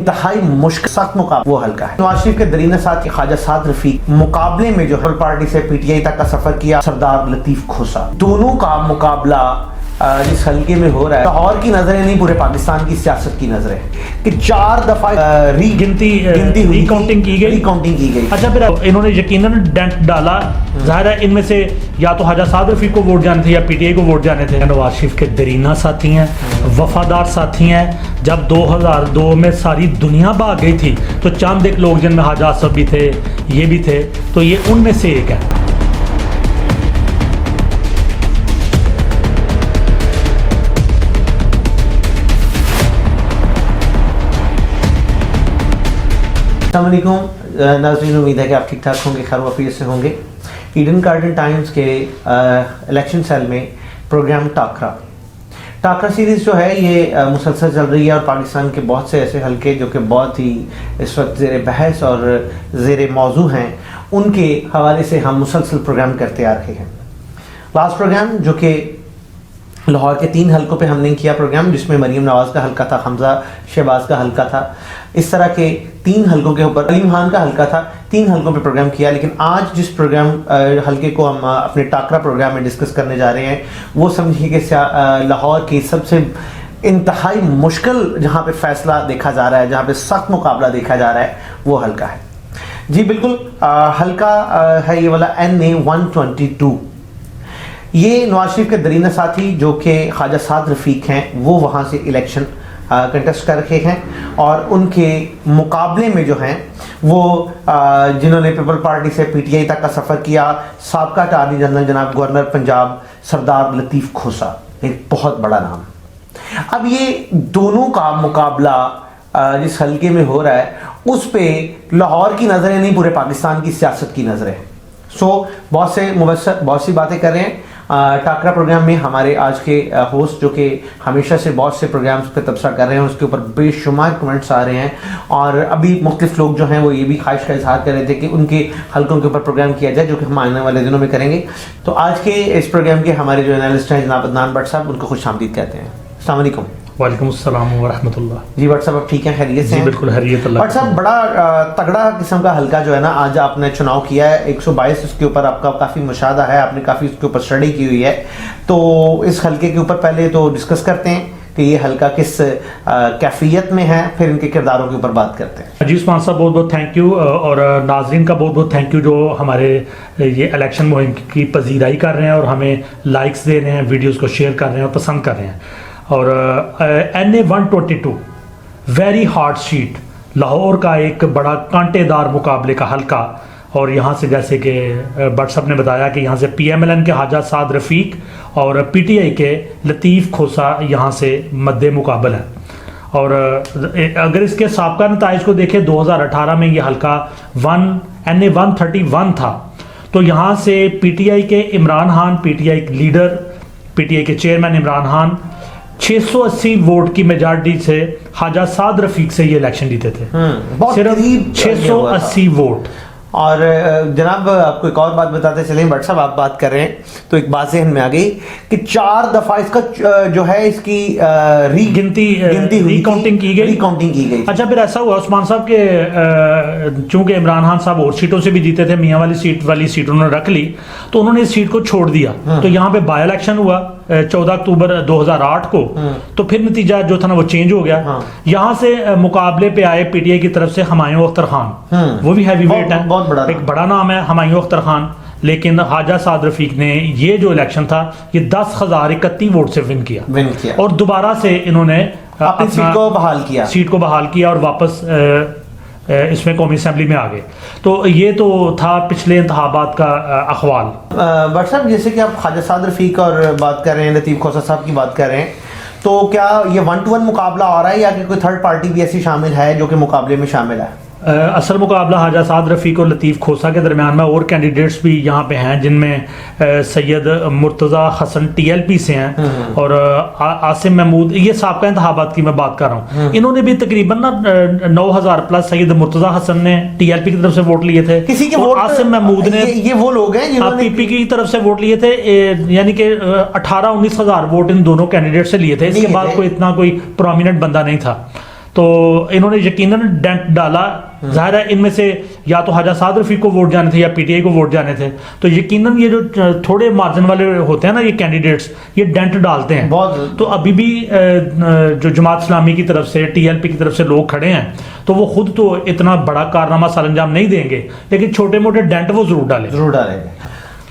इंतहाई मुश्किल सख्त मुकाबला वो हल्का है। नवाज शरीफ के दरीन साथ ख्वाजा साद रफीक मुकाबले में जो है पार्टी से पीटीआई तक का सफर किया सरदार लतीफ खोसा, दोनों का मुकाबला जिस हल्के में हो रहा है, लाहौर की नजरें नहीं पूरे पाकिस्तान की सियासत की नजरें कि 4 दफा गिनती रिकाउंटिंग की गई। अच्छा, फिर इन्होंने यकीनन डेंट डाला। जाहिर है इनमें से या तो ख्वाजा साद रफीक को वोट जाने थे या पीटीआई को वोट जाने थे। नवाज शरीफ के दरीना साथी हैं, वफादार साथी हैं। जब 2002 में सारी दुनिया भाग गई थी तो चंद एक लोग जिनमें ख्वाजा आसफ भी थे, ये भी थे, तो ये उनमें से एक है। अस्सलामुअलैकुम नाज़रीन, उम्मीद है कि आप ठीक ठाक होंगे, खैर वफियत से होंगे। ईडन गार्डन टाइम्स के इलेक्शन सेल में प्रोग्राम टाकरा सीरीज़ जो है ये मुसलसल चल रही है और पाकिस्तान के बहुत से ऐसे हल्के जो कि बहुत ही इस वक्त ज़ेर बहस और ज़ेर मौजू हैं, उनके हवाले से हम मुसलसल प्रोग्राम करते आ रहे हैं। लास्ट प्रोग्राम जो कि लाहौर के 3 हलकों पे हमने किया प्रोग्राम, जिसमें मरीम नवाज़ का हल्का था, हमजा शहबाज का हल्का था, इस तरह के 3 हलकों के ऊपर अलीम खान का हल्का था, 3 हलकों पे प्रोग्राम किया। लेकिन आज जिस प्रोग्राम हल्के को हम अपने टाकरा प्रोग्राम में डिस्कस करने जा रहे हैं, वो समझिए कि लाहौर की सबसे इंतहाई मुश्किल जहाँ पे फैसला देखा जा रहा है, जहाँ पे सख्त मुकाबला देखा जा रहा है, वो हल्का है। जी बिल्कुल, हल्का है ये वाला NA 122। ये नवाज शरीफ के दरीना साथी जो कि ख्वाजा साद रफीक हैं, वो वहाँ से इलेक्शन कंटेस्ट कर रहे हैं और उनके मुकाबले में जो हैं वो जिन्होंने पीपल पार्टी से पीटीआई तक का सफ़र किया, साबका अटॉर्नी जनरल जनाब गवर्नर पंजाब सरदार लतीफ खोसा, एक बहुत बड़ा नाम। अब ये दोनों का मुकाबला जिस हल्के में हो रहा है, उस पे लाहौर की नज़रें नहीं पूरे पाकिस्तान की सियासत की नज़रें। बहुत से मुबस्सर बहुत सी बातें कर रहे हैं। टाकरा प्रोग्राम में हमारे आज के होस्ट जो कि हमेशा से बहुत से प्रोग्राम्स पे तबसरा कर रहे हैं, उसके ऊपर बेशुमार कमेंट्स आ रहे हैं और अभी मुख्तलिफ लोग जो हैं वो ये भी ख्वाहिश का इजहार कर रहे थे कि उनके हलकों के ऊपर प्रोग्राम किया जाए, जो कि हम आने वाले दिनों में करेंगे। तो आज के इस प्रोग्राम के हमारे जो एनालिस्ट हैं जनाब अदनान भट्ट साहब, उनको खुशामदीद कहते हैं। अस्सलाम वालेकुम। वालेकुम अस्सलाम व रहमतुल्लाह। जी भट्ट साहब, आप ठीक हैं, खैरियत से? जी बिल्कुल, खैरियत। भट्ट साहब, बड़ा तगड़ा किस्म का हल्का जो है ना, आज आपने चुनाव किया है 122, उसके ऊपर आपका काफ़ी मुशाहदा है, आपने काफ़ी उसके ऊपर स्टडी की हुई है। तो इस हल्के के ऊपर पहले तो डिस्कस करते हैं कि ये हल्का किस कैफियत में है, फिर इनके किरदारों के ऊपर बात करते हैं। जी उस्मान साहब, बहुत बहुत थैंक यू, और नाजरीन का बहुत बहुत थैंक यू जो हमारे ये इलेक्शन मुहिम की पजीराई कर रहे हैं और हमें लाइक्स दे रहे हैं, वीडियोज़ को शेयर कर रहे हैं और पसंद कर रहे हैं। और NA 122 very hard sheet, Lahore का एक बड़ा कांटेदार मुकाबले का हल्का। और यहाँ से जैसे कि भट्ट साहब ने बताया कि यहाँ से PMLN के ख्वाजा साद रफीक और PTI के लतीफ़ खोसा यहाँ से मद्दे मुकाबल है। और अगर इसके साबका नताइज को देखें, 2018 में ये हल्का NA 131 था। तो यहाँ से PTI के Imran Khan, PTI leader, PTI के चेयरमैन इमरान खान 680 वोट की मेजॉरिटी से ख्वाजा साद रफीक से ये इलेक्शन जीते थे, सिर्फ 680 वोट। और जनाब आपको एक और बात बताते चलें, भट्ट साहब आप बात कर रहे हैं तो एक बात जहन में आ गई कि 4 दफा इसका जो है इसकी गिनती रिकाउंटिंग की गई। अच्छा, फिर ऐसा हुआ उस्मान साहब के चूंकि इमरान खान साहब और सीटों से भी जीते थे, मियाँ वाली सीट उन्होंने रख ली, तो उन्होंने इस सीट को छोड़ दिया। तो यहाँ पे बाई इलेक्शन हुआ 14 अक्टूबर 2008 को, तो फिर नतीजा जो था ना वो चेंज हो गया। यहाँ से मुकाबले पे आए PTI की तरफ से हुमायूं अख्तर खान, वो भी हैवी वेट है, एक बड़ा नाम है हुमायूं अख्तर खान। लेकिन ख्वाजा साद रफीक ने ये जो इलेक्शन था ये 10,031 वोट से विन किया और दोबारा से इन्होंने अपनी सीट को बहाल किया और वापस इसमें कौमी असेंबली में आ गए। तो ये तो था पिछले इंतखाबात का अखवाल। भट्ट साहब, जैसे कि आप ख्वाजा साद रफीक और बात कर रहे हैं, लतीफ़ खोसा साहब की बात कर रहे हैं, तो क्या ये 1-to-1 मुकाबला हो रहा है या कि कोई थर्ड पार्टी भी ऐसी शामिल है जो कि मुकाबले में शामिल है? असल मुकाबला ख्वाजा साद रफीक और लतीफ़ खोसा के दरमियान में और कैंडिडेट्स भी यहाँ पे हैं, जिनमें सैयद मुर्तज़ा हसन TLP से हैं और आसिम महमूद, ये साबका इंतखाबात की मैं बात कर रहा हूँ। इन्होंने भी तकरीबन ना 9,000 प्लस सैयद मुर्तज़ा हसन ने TLP की तरफ से वोट लिए थे, किसी के वोट आसिम महमूद ने ये वो लोग हैं जिन्होंने PP की तरफ से वोट लिए थे, यानी कि 18-19 हज़ार वोट इन दोनों कैंडिडेट से लिए थे। इसके बाद कोई इतना कोई प्रोमिनेंट बंदा नहीं था। तो तो इन्होंने यकीनन डेंट डाला। जाहिर है इनमें से या तो ख्वाजा साद रफीक को वोट जाने थे या पीटीआई को वोट जाने थे, तो यकीनन ये जो थोड़े मार्जिन वाले होते हैं ना ये कैंडिडेट्स, ये डेंट डालते हैं बहुत। तो अभी भी जो जमात इस्लामी की तरफ से, टीएलपी की तरफ से लोग खड़े हैं, तो वो खुद तो इतना बड़ा कारनामा सरअंजाम नहीं देंगे, लेकिन छोटे मोटे डेंट वो जरूर डालेंगे।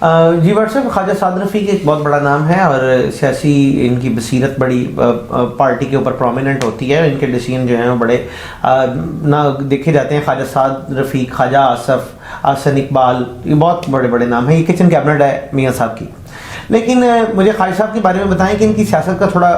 जी व्हाट्सएप, ख्वाजा साद रफीक एक बहुत बड़ा नाम है और सियासी इनकी बसीरत बड़ी पार्टी के ऊपर प्रोमिनेंट होती है, इनके डिसीजन जो हैं वो बड़े ना देखे जाते हैं। ख्वाजा साद रफीक, ख्वाजा आसफ, आसन इकबाल, ये बहुत बड़े बड़े नाम हैं, ये किचन कैबिनेट है मियाँ साहब की। लेकिन मुझे ख्वाजा साहब के बारे में बताएं कि इनकी सियासत का थोड़ा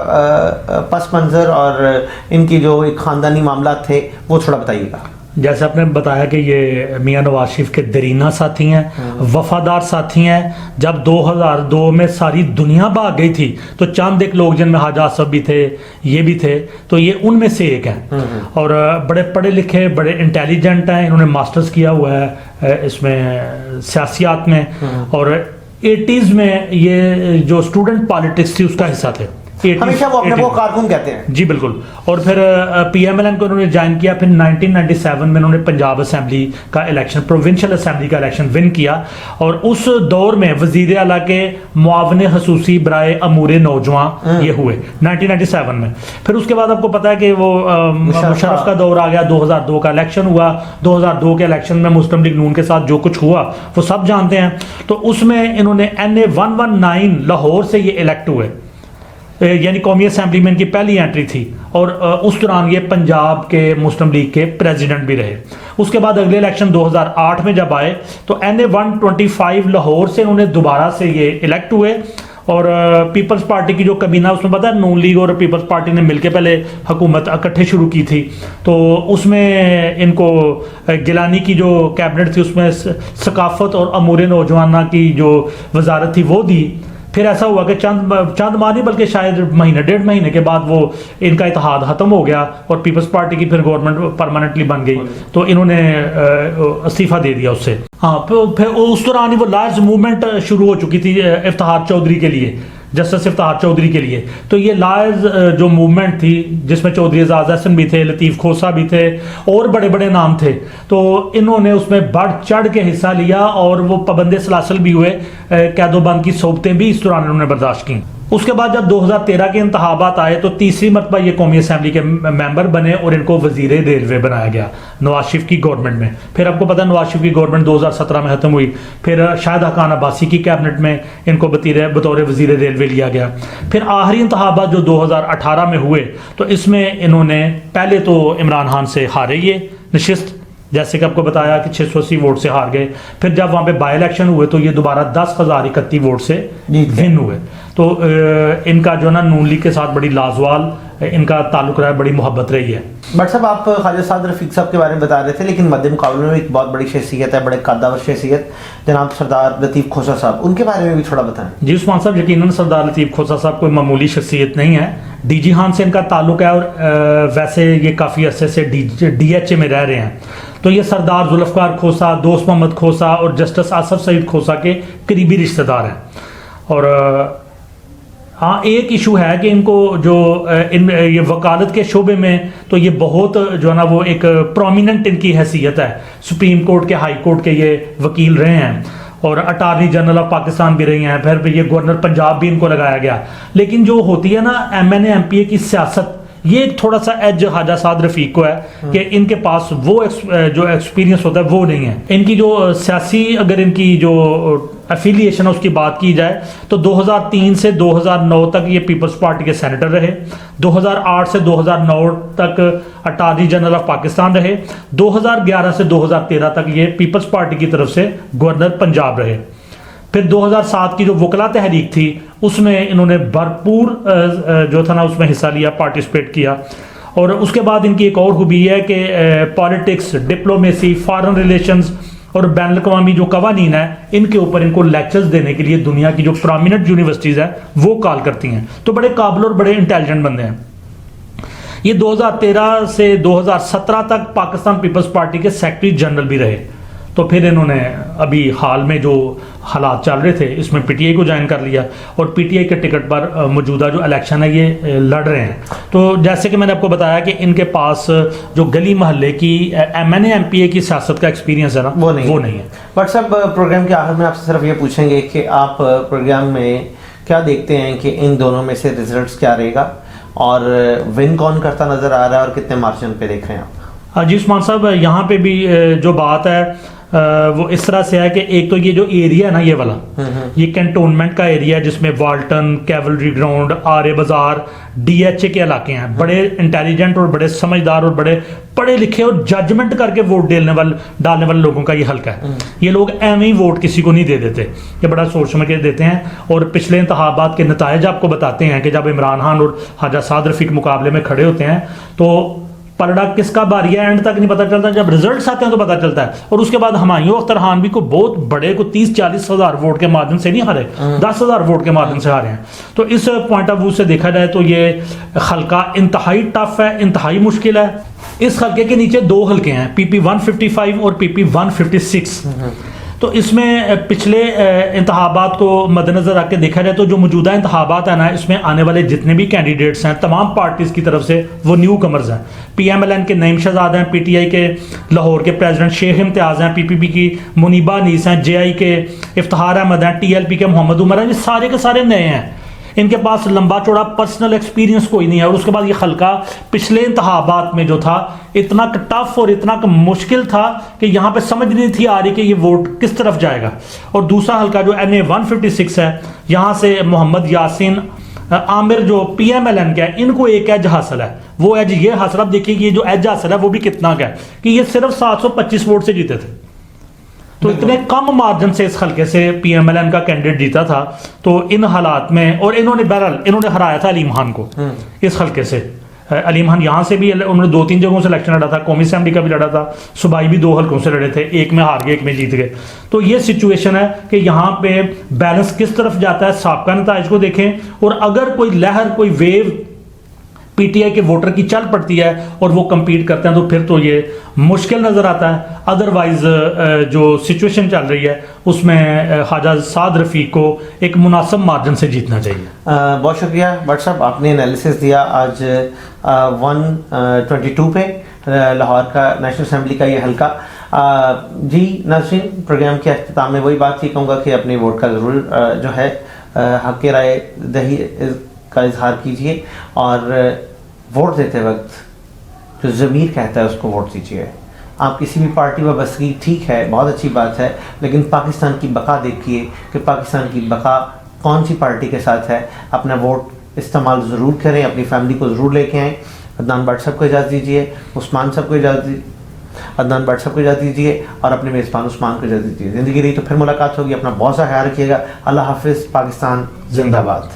पस मंज़र और इनकी जो एक ख़ानदानी मामला थे वो थोड़ा बताइएगा। जैसे आपने बताया कि ये मियां नवाज शरीफ के दरीना साथी हैं, वफादार साथी हैं। जब 2002 में सारी दुनिया भाग गई थी तो चंद एक लोग जिनमें ख्वाजा आसफ भी थे, ये भी थे, तो ये उनमें से एक हैं। और बड़े पढ़े लिखे, बड़े इंटेलिजेंट हैं, इन्होंने मास्टर्स किया हुआ है इसमें सियासियात में, और 80s में ये जो स्टूडेंट पॉलिटिक्स थी उसका हिस्सा थे। हमेशा वो अपने को कारकुन कहते हैं। जी बिल्कुल। और फिर पीएमएलएन को उन्होंने ज्वाइन किया। फिर 1997 में उन्होंने पंजाब असेंबली का इलेक्शन, प्रोविंशियल असेंबली का इलेक्शन विन किया, और उस दौर में वजीर आला के मुआवने खसूसी बराए अमूर नौजवान ये हुए 1997 में। फिर उसके बाद आपको पता है कि वो मुशर्रफ का दौर आ गया, 2002 का इलेक्शन हुआ। 2002 के इलेक्शन में मुस्लिम लीग नून के साथ जो कुछ हुआ वो सब जानते हैं। तो उसमें इन्होंने NA 119 लाहौर से ये इलेक्ट हुए, यानी कौमी असेंबली में इनकी पहली एंट्री थी, और उस दौरान ये पंजाब के मुस्लिम लीग के प्रेसिडेंट भी रहे। उसके बाद अगले इलेक्शन 2008 में जब आए तो NA 125 लाहौर से उन्होंने दोबारा से ये इलेक्ट हुए। और पीपल्स पार्टी की जो कबीना, उसमें पता है नून लीग और पीपल्स पार्टी ने मिलकर पहले हुकूमत इकट्ठे शुरू की थी, तो उसमें इनको गिलानी की जो कैबिनेट थी उसमें सकाफत और अमूर नौजवाना की जो वजारत थी वो दी। फिर ऐसा हुआ कि चंद माह नहीं बल्कि शायद महीने 1.5 महीने के बाद वो इनका इत्तेहाद खत्म हो गया और पीपल्स पार्टी की फिर गवर्नमेंट परमानेंटली बन गई, तो इन्होंने इस्तीफा दे दिया उससे। हाँ, फिर उस दौरान ही वो लार्ज मूवमेंट शुरू हो चुकी थी इफ्तिखार चौधरी के लिए, जस्टिस इफ्तिखार चौधरी के लिए। तो ये लार्ज जो मूवमेंट थी जिसमें चौधरी एजाज हसन भी थे, लतीफ़ खोसा भी थे, और बड़े बड़े नाम थे, तो इन्होंने उसमें बढ़ चढ़ के हिस्सा लिया और वो पाबंद सलासल भी हुए, कैदोबंद की सोबतें भी इस दौरान इन्होंने बर्दाश्त की। उसके बाद जब 2013 के इंतखाबात आए तो तीसरी मरतबा ये कौमी असेंबली के मेंबर बने और इनको वजीर रेलवे बनाया गया नवाज शरीफ की गवर्नमेंट में। फिर आपको पता है नवाज शरीफ की गवर्नमेंट 2017 में खत्म हुई, फिर शाहिद हकान अब्बासी की कैबिनेट में इनको बतौर वजीर रेलवे लिया गया। फिर आखिरी इंतखाबात जो 2018 में हुए तो इसमें इन्होंने पहले तो इमरान खान से हारे ये नशिस्त, जैसे कि आपको बताया कि 680 वोट से हार गए। फिर जब वहाँ पे बाई इलेक्शन हुए तो ये दोबारा 10,031 वोट से विन हुए। तो इनका जो ना नून लीग के साथ बड़ी लाजवाल इनका ताल्लुक रहा है, बड़ी मोहब्बत रही है। बट साहब, आप ख्वाजा साद रफीक साहब के बारे में बता रहे थे, लेकिन मध्य मुकाबले में एक बहुत बड़ी शख्सियत है, बड़े कद्दावर शख्सियत, जनाब सरदार लतीफ़ खोसा साहब, उनके बारे में भी थोड़ा बताएं। जी उस्मान साहब, यकीनन सरदार लतीफ़ खोसा साहब कोई मामूली शख्सियत नहीं है। DG खान से इनका ताल्लुक है और वैसे ये काफ़ी अरसे से DHA में रह रहे हैं। तो ये सरदार जुल्फ़कार खोसा, दोस्त मोहम्मद खोसा और जस्टिस आसफ सईद खोसा के करीबी रिश्तेदार हैं। और हाँ, एक इशू है कि इनको जो ये वकालत के शोबे में तो ये बहुत जो है ना वो एक प्रोमिनेंट इनकी हैसियत है। सुप्रीम कोर्ट के, हाई कोर्ट के ये वकील रहे हैं और अटार्नी जनरल ऑफ पाकिस्तान भी रही हैं। फिर ये गवर्नर पंजाब भी इनको लगाया गया। लेकिन जो होती है ना MNA MPA की सियासत, ये थोड़ा सा एज ख्वाजा साद रफीक को है कि इनके पास वो जो एक्सपीरियंस होता है वो नहीं है। इनकी जो सियासी, अगर इनकी जो एफिलिएशन है उसकी बात की जाए तो 2003 से 2009 तक ये पीपल्स पार्टी के सेनेटर रहे। 2008 से 2009 तक अटार्नी जनरल ऑफ पाकिस्तान रहे। 2011 से 2013 तक ये पीपल्स पार्टी की तरफ से गवर्नर पंजाब रहे। फिर 2007 की जो वकला तहरीक थी उसमें इन्होंने भरपूर जो था ना उसमें हिस्सा लिया, पार्टिसिपेट किया। और उसके बाद इनकी एक और खूबी है कि पॉलिटिक्स, डिप्लोमेसी, फॉरेन रिलेशंस और बैन अवी जो कवानीन है इनके ऊपर इनको लेक्चर्स देने के लिए दुनिया की जो प्रोमिनेंट यूनिवर्सिटीज़ हैं वो कॉल करती हैं। तो बड़े काबिल और बड़े इंटेलिजेंट बंदे हैं। ये 2013 से 2017 तक पाकिस्तान पीपल्स पार्टी के सेक्रेटरी जनरल भी रहे। तो फिर इन्होंने अभी हाल में जो हालात चल रहे थे इसमें पीटीआई को ज्वाइन कर लिया और पीटीआई के टिकट पर मौजूदा जो इलेक्शन है ये लड़ रहे हैं। तो जैसे कि मैंने आपको बताया कि इनके पास जो गली मोहल्ले की एमएनए एमपीए की सियासत का एक्सपीरियंस है ना वो नहीं है। बट सब प्रोग्राम के आखिर में आपसे सिर्फ ये पूछेंगे कि आप प्रोग्राम में क्या देखते हैं कि इन दोनों में से रिजल्ट्स क्या रहेगा और विन कौन करता नजर आ रहा है और कितने मार्जिन पे देख रहे हैं आप? जी उस्मान साहब, यहाँ पे भी जो बात है वो इस तरह से है कि एक तो ये जो एरिया है ना ये वाला ये कैंटोनमेंट का एरिया है जिसमें वाल्टन, कैवलरी ग्राउंड, आर्य बाजार, डीएचए के इलाके हैं। बड़े इंटेलिजेंट और बड़े समझदार और बड़े पढ़े लिखे और जजमेंट करके वोट डालने वाले लोगों का ये हल्का है। ये लोग एवं ही वोट किसी को नहीं दे देते, ये बड़ा सोच समझ के देते हैं। और पिछले इंतखाबात के नतायज आपको बताते हैं कि जब इमरान खान और ख्वाजा साद रफीक मुकाबले में खड़े होते हैं तो पलड़ा किसका बारी है एंड तक नहीं पता चलता, जब रिजल्ट्स आते हैं तो पता चलता है। और उसके बाद हुमायूं अख्तर खान भी को बहुत बड़े को 30-40 हज़ार वोट के माध्यम से नहीं हारे, 10,000 वोट के माध्यम से हारे हैं। तो इस पॉइंट ऑफ व्यू से देखा जाए तो ये हल्का इंतहाई टफ है, इंतहाई मुश्किल है। इस हल्के के नीचे दो हल्के हैं, पीपी 155 और पीपी 156। तो इसमें पिछले इंतखाबात को मद्देनजर रख के देखा जाए तो जो मौजूदा इंतखाबात है ना इसमें आने वाले जितने भी कैंडिडेट्स हैं तमाम पार्टीज की तरफ से वो न्यू कमर्स हैं। पीएमएलएन के नईम शहजाद हैं, पीटीआई के लाहौर के प्रेसिडेंट शेख इम्तियाज़ हैं, पीपीपी की मुनीबा अनीस हैं, जेआई के इफ्तिखार अहमद हैं, टीएलपी के मोहम्मद उमर हैं। ये सारे के सारे नए हैं, इनके पास लंबा चौड़ा पर्सनल एक्सपीरियंस कोई नहीं है। और उसके बाद ये हल्का पिछले इंतखाबात में जो था इतना टफ और इतना मुश्किल था कि यहाँ पे समझ नहीं थी आ रही कि ये वोट किस तरफ जाएगा। और दूसरा हल्का जो NA 156 है, यहाँ से मोहम्मद यासीन आमिर जो पीएमएलएन का है इनको एक एज हासिल है। वो एज ये हासिल, अब देखिए ये जो एज हासिल है वो भी कितना का है कि ये सिर्फ 725 वोट से जीते थे। तो इतने कम मार्जिन से इस हल्के से पीएमएलएन का कैंडिडेट जीता था। तो इन हालात में और इन्होंने बहरहाल इन्होंने हराया था अलीम खान को इस हल्के से। अलीम खान यहाँ से भी उन्होंने 2-3 जगहों से इलेक्शन लड़ा था, कौमी असेंबली का भी लड़ा था, सूबाई भी 2 हल्कों से लड़े थे, एक में हार गए एक में जीत गए। तो ये सिचुएशन है कि यहाँ पे बैलेंस किस तरफ जाता है, साबका नताइज को देखें। और अगर कोई लहर कोई वेव पीटीआई के वोटर की चल पड़ती है और वो compete करते हैं तो फिर तो ये मुश्किल नजर आता है। अदरवाइज जो सिचुएशन चल रही है उसमें ख्वाजा साद रफीक को एक मुनासिब मार्जिन से जीतना चाहिए। बहुत शुक्रिया भट्ट साहब, आपने एनालिसिस दिया आज 122 पे लाहौर का नेशनल असेंबली का ये हल्का। जी नाज़रीन, प्रोग्राम के अख्ताम में वही बात ही कहूँगा कि अपने वोट का ज़रूर जो है हक़ राय दही का इजहार कीजिए और वोट देते वक्त जो ज़मीर कहता है उसको वोट दीजिए। आप किसी भी पार्टी में बसगी ठीक है, बहुत अच्छी बात है, लेकिन पाकिस्तान की बका देखिए कि पाकिस्तान की बका कौन सी पार्टी के साथ है। अपना वोट इस्तेमाल ज़रूर करें, अपनी फैमिली को ज़रूर लेके आएँ। अदनान भट्ट साहब को इजाज़त दीजिए, उस्मान साहब को इजाज़त दीजिए, अदनान भट्ट साहब को इजाज़त दीजिए और अपने मेज़बान उस्मान को इजाज़त दीजिए। ज़िंदगी रही तो फिर मुलाकात होगी। अपना बहुत सा ख्याल रखिएगा। अल्लाह हाफिज़। पाकिस्तान जिंदाबाद।